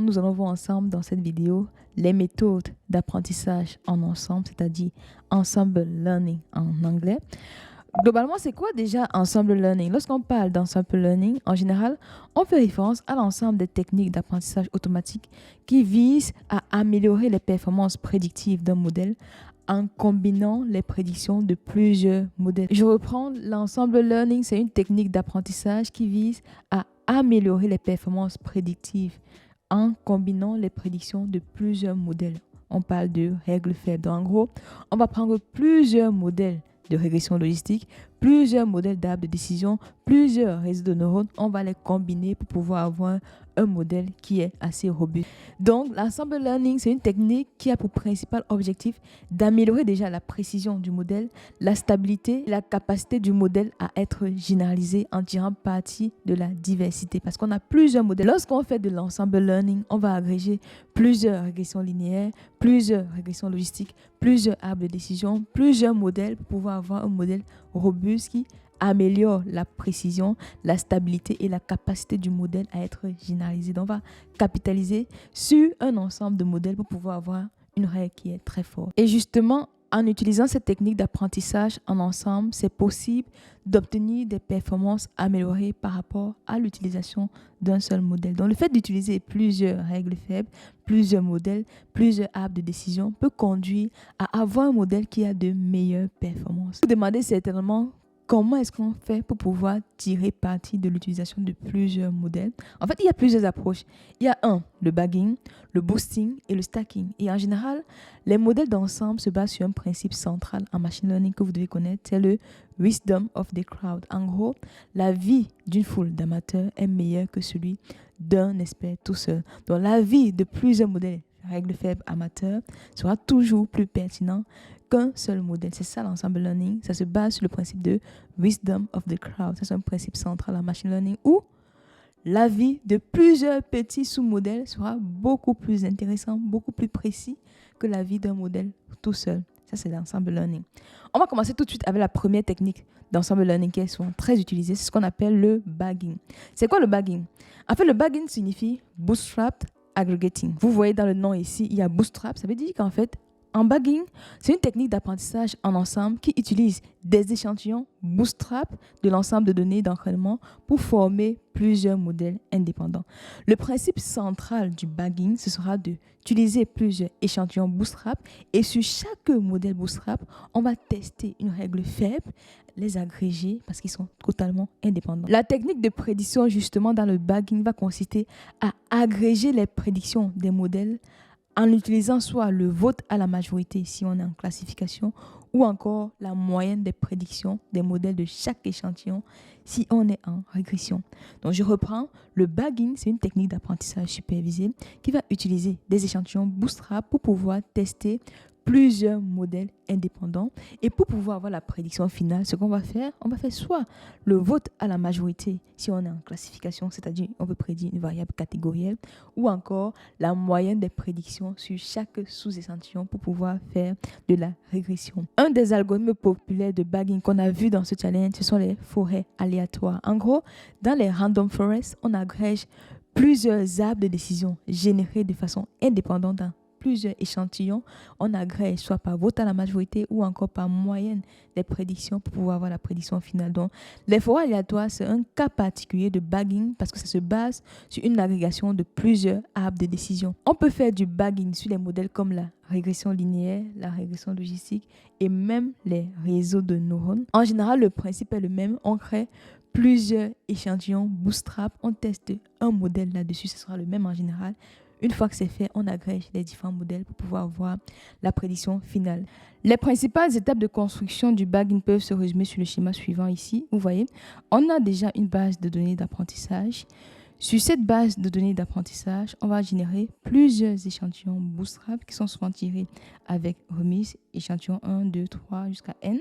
nous allons voir ensemble dans cette vidéo les méthodes d'apprentissage en ensemble, c'est-à-dire ensemble learning en anglais. Globalement, c'est quoi déjà ensemble learning? Lorsqu'on parle d'ensemble learning, en général, on fait référence à l'ensemble des techniques d'apprentissage automatique qui visent à améliorer les performances prédictives d'un modèle en combinant les prédictions de plusieurs modèles. Je reprends, l'ensemble learning, c'est une technique d'apprentissage qui vise à améliorer les performances prédictives en combinant les prédictions de plusieurs modèles. On parle de règles faibles. Donc, en gros, on va prendre plusieurs modèles de régression logistique, plusieurs modèles d'arbres de décision, plusieurs réseaux de neurones. On va les combiner pour pouvoir avoir un modèle qui est assez robuste. Donc, l'ensemble learning, c'est une technique qui a pour principal objectif d'améliorer déjà la précision du modèle, la stabilité et la capacité du modèle à être généralisé en tirant parti de la diversité. Parce qu'on a plusieurs modèles. Lorsqu'on fait de l'ensemble learning, on va agréger plusieurs régressions linéaires, plusieurs régressions logistiques, plusieurs arbres de décision, plusieurs modèles pour pouvoir avoir un modèle robuste qui améliore la précision, la stabilité et la capacité du modèle à être généralisé. Donc, on va capitaliser sur un ensemble de modèles pour pouvoir avoir une règle qui est très forte. Et justement, en utilisant cette technique d'apprentissage en ensemble, c'est possible d'obtenir des performances améliorées par rapport à l'utilisation d'un seul modèle. Donc, le fait d'utiliser plusieurs règles faibles, plusieurs modèles, plusieurs arbres de décision peut conduire à avoir un modèle qui a de meilleures performances. Vous demandez certainement comment est-ce qu'on fait pour pouvoir tirer parti de l'utilisation de plusieurs modèles? En fait, il y a plusieurs approches. Il y a le bagging, le boosting et le stacking. Et en général, les modèles d'ensemble se basent sur un principe central en machine learning que vous devez connaître, c'est le wisdom of the crowd. En gros, la vie d'une foule d'amateurs est meilleure que celui d'un expert tout seul. Donc, la vie de plusieurs modèles, règles faibles amateurs, sera toujours plus pertinent qu'un seul modèle. C'est ça l'ensemble learning. Ça se base sur le principe de wisdom of the crowd. C'est un principe central en machine learning où l'avis de plusieurs petits sous-modèles sera beaucoup plus intéressant, beaucoup plus précis que l'avis d'un modèle tout seul. Ça, c'est l'ensemble learning. On va commencer tout de suite avec la première technique d'ensemble learning qui est souvent très utilisée. C'est ce qu'on appelle le bagging. C'est quoi le bagging? En fait, le bagging signifie bootstrapped aggregating. Vous voyez dans le nom ici, il y a bootstrap. Ça veut dire qu'en fait, en bagging, c'est une technique d'apprentissage en ensemble qui utilise des échantillons bootstrap de l'ensemble de données d'entraînement pour former plusieurs modèles indépendants. Le principe central du bagging, ce sera d'utiliser plusieurs échantillons bootstrap et sur chaque modèle bootstrap, on va tester une règle faible, les agréger parce qu'ils sont totalement indépendants. La technique de prédiction justement dans le bagging va consister à agréger les prédictions des modèles en utilisant soit le vote à la majorité si on est en classification ou encore la moyenne des prédictions des modèles de chaque échantillon si on est en régression. Donc je reprends, le bagging, c'est une technique d'apprentissage supervisé qui va utiliser des échantillons bootstrap pour pouvoir tester plusieurs modèles indépendants. Et pour pouvoir avoir la prédiction finale, ce qu'on va faire, on va faire soit le vote à la majorité si on est en classification, c'est-à-dire on veut prédire une variable catégorielle, ou encore la moyenne des prédictions sur chaque sous-échantillon pour pouvoir faire de la régression. Un des algorithmes populaires de bagging qu'on a vu dans ce challenge, ce sont les forêts aléatoires. En gros, dans les random forests, on agrège plusieurs arbres de décision générés de façon indépendante dans plusieurs échantillons, on agrège soit par vote à la majorité ou encore par moyenne des prédictions pour pouvoir avoir la prédiction finale. Donc, les forêts aléatoires, c'est un cas particulier de bagging parce que ça se base sur une agrégation de plusieurs arbres de décision. On peut faire du bagging sur des modèles comme la régression linéaire, la régression logistique et même les réseaux de neurones. En général, le principe est le même. On crée plusieurs échantillons bootstrap, on teste un modèle là-dessus, ce sera le même en général. Une fois que c'est fait, on agrège les différents modèles pour pouvoir avoir la prédiction finale. Les principales étapes de construction du bagging peuvent se résumer sur le schéma suivant ici. Vous voyez, on a déjà une base de données d'apprentissage. Sur cette base de données d'apprentissage, on va générer plusieurs échantillons bootstrap qui sont souvent tirés avec remise, échantillon 1, 2, 3 jusqu'à n.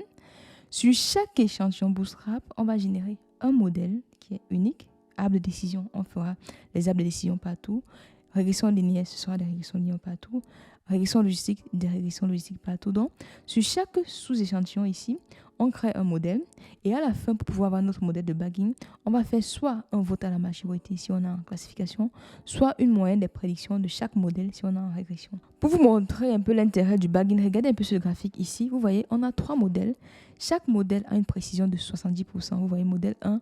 Sur chaque échantillon bootstrap, on va générer un modèle qui est unique. Arbre de décision, on fera les arbres de décision partout. Régression linéaire, ce sera des régressions linéaires partout. Régression logistique, des régressions logistiques partout. Donc, sur chaque sous-échantillon ici, on crée un modèle et à la fin, pour pouvoir avoir notre modèle de bagging, on va faire soit un vote à la majorité si on est en classification, soit une moyenne des prédictions de chaque modèle si on est en régression. Pour vous montrer un peu l'intérêt du bagging, regardez un peu ce graphique ici. Vous voyez, on a 3 modèles. Chaque modèle a une précision de 70%. Vous voyez, modèle 1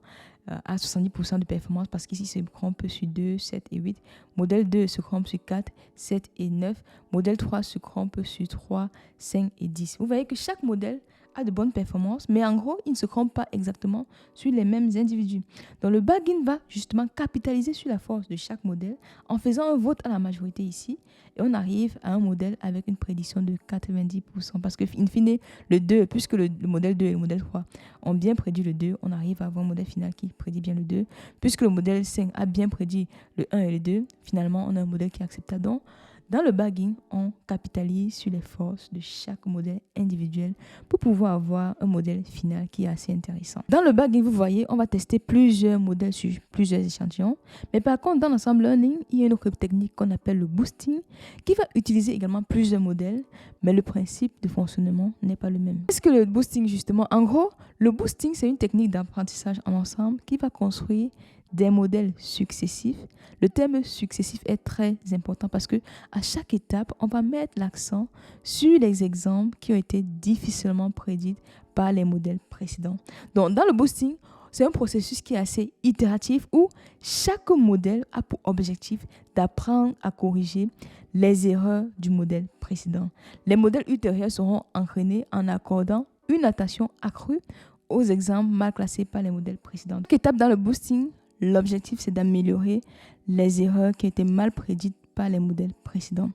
a 70% de performance parce qu'ici, se crompe sur 2, 7 et 8. Modèle 2 se crompe sur 4, 7 et 9. Modèle 3 se crompe sur 3, 5 et 10. Vous voyez que chaque modèle a de bonnes performances, mais en gros, il ne se crompe pas exactement sur les mêmes individus. Donc, le bagging va justement capitaliser sur la force de chaque modèle en faisant un vote à la majorité ici. Et on arrive à un modèle avec une prédiction de 90%. Parce que, in fine, le 2, puisque le modèle 2 et le modèle 3 ont bien prédit le 2, on arrive à avoir un modèle final qui prédit bien le 2. Puisque le modèle 5 a bien prédit le 1 et le 2, finalement, on a un modèle qui est acceptable. Donc, dans le bagging, on capitalise sur les forces de chaque modèle individuel pour pouvoir avoir un modèle final qui est assez intéressant. Dans le bagging, vous voyez, on va tester plusieurs modèles sur plusieurs échantillons. Mais par contre, dans l'ensemble learning, il y a une autre technique qu'on appelle le boosting qui va utiliser également plusieurs modèles, mais le principe de fonctionnement n'est pas le même. Qu'est-ce que le boosting justement? En gros, le boosting, c'est une technique d'apprentissage en ensemble qui va construire des modèles successifs. Le terme successif est très important parce que à chaque étape, on va mettre l'accent sur les exemples qui ont été difficilement prédits par les modèles précédents. Donc, dans le boosting, c'est un processus qui est assez itératif où chaque modèle a pour objectif d'apprendre à corriger les erreurs du modèle précédent. Les modèles ultérieurs seront entraînés en accordant une attention accrue aux exemples mal classés par les modèles précédents. Chaque étape dans le boosting, l'objectif, c'est d'améliorer les erreurs qui étaient mal prédites par les modèles précédents.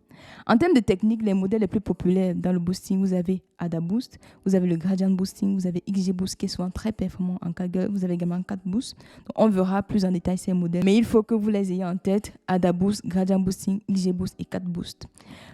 En termes de technique, les modèles les plus populaires dans le boosting, vous avez AdaBoost, vous avez le Gradient Boosting, vous avez XGBoost qui est souvent très performant en Kaggle, vous avez également CatBoost. Donc, on verra plus en détail ces modèles, mais il faut que vous les ayez en tête, AdaBoost, Gradient Boosting, XGBoost et CatBoost.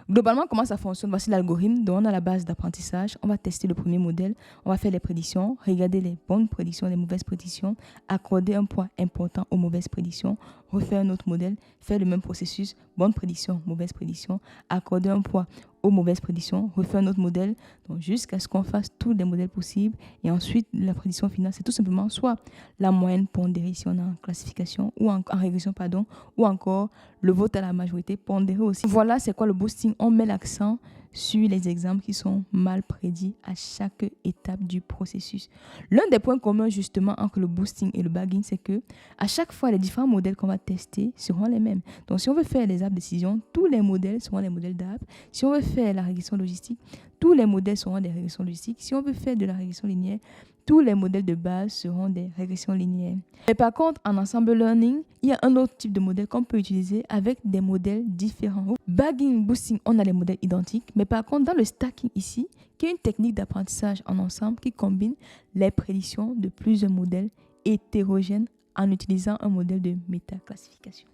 Globalement, comment ça fonctionne? Voici l'algorithme. Donc, on a la base d'apprentissage, on va tester le premier modèle, on va faire les prédictions, regarder les bonnes prédictions, les mauvaises prédictions, accorder un poids important aux mauvaises prédictions, refaire un autre modèle, faire le même processus, bonne prédiction, mauvaise prédiction, accorder un poids aux mauvaises prédictions, refaire un autre modèle, donc jusqu'à ce qu'on fasse tous les modèles possibles. Et ensuite, la prédiction finale, c'est tout simplement soit la moyenne pondérée si on est en classification, ou en régression, pardon, ou encore le vote à la majorité pondéré aussi. Voilà, c'est quoi le boosting? On met l'accent sur les exemples qui sont mal prédits à chaque étape du processus. L'un des points communs justement entre le boosting et le bagging, c'est que à chaque fois, les différents modèles qu'on va tester seront les mêmes. Donc, si on veut faire les apps décision, tous les modèles seront les modèles d'app. Si on veut faire la régression logistique, tous les modèles seront des régressions logistiques. Si on veut faire de la régression linéaire, tous les modèles de base seront des régressions linéaires. Mais par contre, en ensemble learning, il y a un autre type de modèle qu'on peut utiliser avec des modèles différents. Bagging, boosting, on a les modèles identiques. Mais par contre, dans le stacking ici, qui est une technique d'apprentissage en ensemble qui combine les prédictions de plusieurs modèles hétérogènes en utilisant un modèle de métaclassification.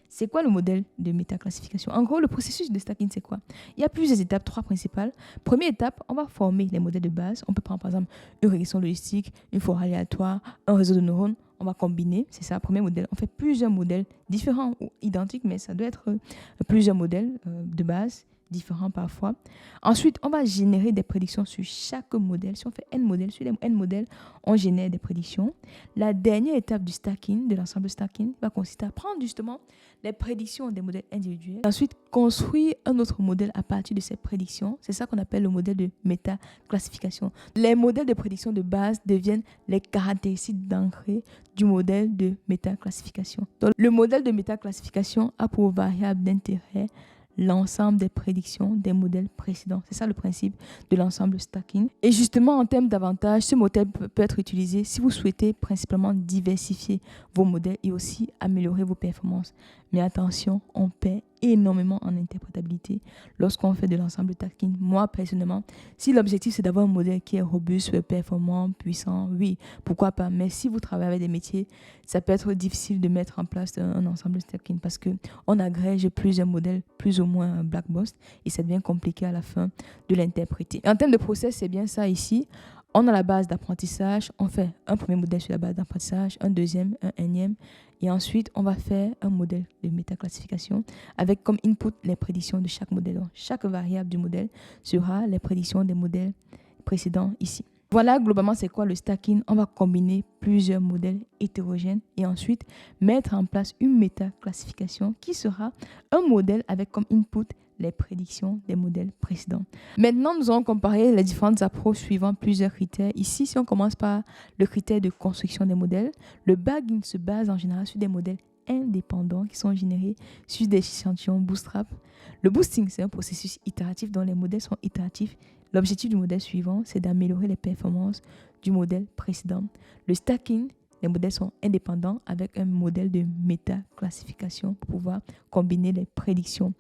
C'est quoi le modèle de métaclassification? En gros, le processus de stacking, c'est quoi? Il y a plusieurs étapes, 3 principales. Première étape, on va former les modèles de base. On peut prendre par exemple une régression logistique, une forêt aléatoire, un réseau de neurones. On va combiner, c'est ça, premier modèle. On fait plusieurs modèles différents ou identiques, mais ça doit être plusieurs modèles de base, différents parfois. Ensuite, on va générer des prédictions sur chaque modèle. Si on fait N modèles, sur les N modèles, on génère des prédictions. La dernière étape du stacking, de l'ensemble stacking, va consister à prendre justement les prédictions des modèles individuels. Ensuite, construire un autre modèle à partir de ces prédictions. C'est ça qu'on appelle le modèle de métaclassification. Les modèles de prédiction de base deviennent les caractéristiques d'entrée du modèle de métaclassification. Donc, le modèle de métaclassification a pour variable d'intérêt l'ensemble des prédictions des modèles précédents. C'est ça le principe de l'ensemble stacking. Et justement, en termes d'avantages, ce modèle peut être utilisé si vous souhaitez principalement diversifier vos modèles et aussi améliorer vos performances. Mais attention, on perd énormément en interprétabilité lorsqu'on fait de l'ensemble stacking. Moi, personnellement, si l'objectif c'est d'avoir un modèle qui est robuste, performant, puissant, oui, pourquoi pas. Mais si vous travaillez avec des métiers, ça peut être difficile de mettre en place un ensemble stacking parce qu'on agrège plusieurs modèles, plus ou moins black box, et ça devient compliqué à la fin de l'interpréter. En termes de process, c'est bien ça ici. On a la base d'apprentissage, on fait un premier modèle sur la base d'apprentissage, un deuxième, un énième, et ensuite on va faire un modèle de métaclassification avec comme input les prédictions de chaque modèle. Donc, chaque variable du modèle sera les prédictions des modèles précédents ici. Voilà, globalement, c'est quoi le stacking? On va combiner plusieurs modèles hétérogènes et ensuite mettre en place une méta-classification qui sera un modèle avec comme input les prédictions des modèles précédents. Maintenant, nous allons comparer les différentes approches suivant plusieurs critères. Ici, si on commence par le critère de construction des modèles, le bagging se base en général sur des modèles indépendants qui sont générés sur des échantillons Bootstrap. Le boosting, c'est un processus itératif dont les modèles sont itératifs. L'objectif du modèle suivant, c'est d'améliorer les performances du modèle précédent. Le stacking, les modèles sont indépendants avec un modèle de méta-classification pour pouvoir combiner les prédictions.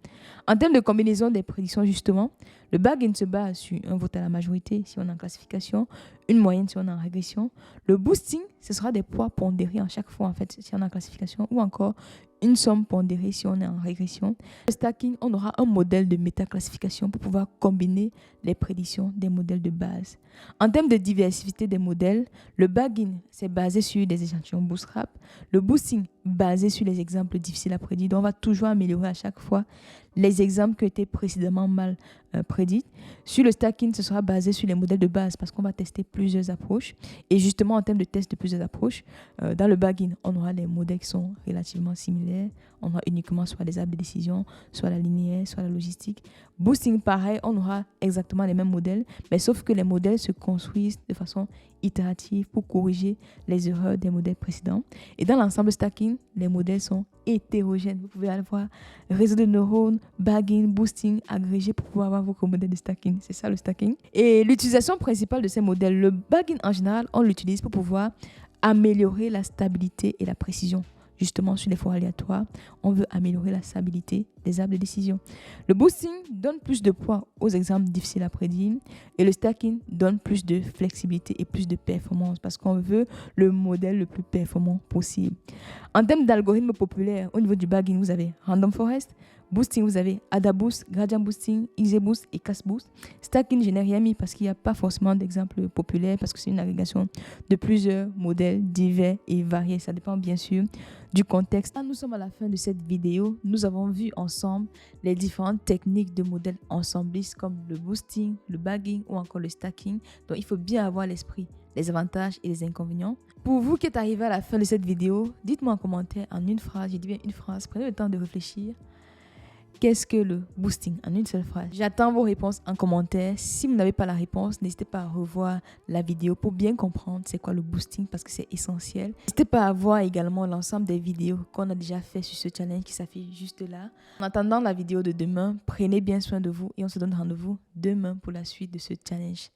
En termes de combinaison des prédictions, justement, le bagging se base sur un vote à la majorité si on est en classification, une moyenne si on est en régression. Le boosting, ce sera des poids pondérés en chaque fois en fait si on est en classification ou encore une somme pondérée si on est en régression. Le stacking, on aura un modèle de méta-classification pour pouvoir combiner les prédictions des modèles de base. En termes de diversité des modèles, le bagging, c'est basé sur des échantillons Bootstrap. Le boosting, basé sur les exemples difficiles à prédire. Donc, on va toujours améliorer à chaque fois les exemples qui ont été précédemment mal prédits. Sur le stacking, ce sera basé sur les modèles de base parce qu'on va tester plusieurs approches. Et justement, en termes de test de plusieurs approches, dans le bagging, on aura les modèles qui sont relativement similaires. On aura uniquement soit les arbres de décision, soit la linéaire, soit la logistique. Boosting, pareil, on aura exactement les mêmes modèles, mais sauf que les modèles se construisent de façon itérative pour corriger les erreurs des modèles précédents. Et dans l'ensemble stacking, les modèles sont hétérogènes. Vous pouvez avoir réseau de neurones, bagging, boosting, agrégé pour pouvoir avoir votre modèle de stacking. C'est ça le stacking. Et l'utilisation principale de ces modèles, le bagging en général, on l'utilise pour pouvoir améliorer la stabilité et la précision. Justement, sur les forts aléatoires, on veut améliorer la stabilité des arbres de décision. Le boosting donne plus de poids aux exemples difficiles à prédire et le stacking donne plus de flexibilité et plus de performance parce qu'on veut le modèle le plus performant possible. En termes d'algorithmes populaires, au niveau du bagging, vous avez Random Forest. Boosting, vous avez AdaBoost, Gradient Boosting, XGBoost et CastBoost. Stacking, je n'ai rien mis parce qu'il n'y a pas forcément d'exemples populaires parce que c'est une agrégation de plusieurs modèles divers et variés. Ça dépend bien sûr du contexte. Là, nous sommes à la fin de cette vidéo. Nous avons vu ensemble les différentes techniques de modèles ensemblistes comme le boosting, le bagging ou encore le stacking. Donc, il faut bien avoir à l'esprit les avantages et les inconvénients. Pour vous qui êtes arrivé à la fin de cette vidéo, dites-moi en commentaire en une phrase, j'ai dit bien une phrase, prenez le temps de réfléchir. Qu'est-ce que le boosting en une seule phrase? J'attends vos réponses en commentaire. Si vous n'avez pas la réponse, n'hésitez pas à revoir la vidéo pour bien comprendre c'est quoi le boosting parce que c'est essentiel. N'hésitez pas à voir également l'ensemble des vidéos qu'on a déjà fait sur ce challenge qui s'affiche juste là. En attendant la vidéo de demain, prenez bien soin de vous et on se donne rendez-vous demain pour la suite de ce challenge.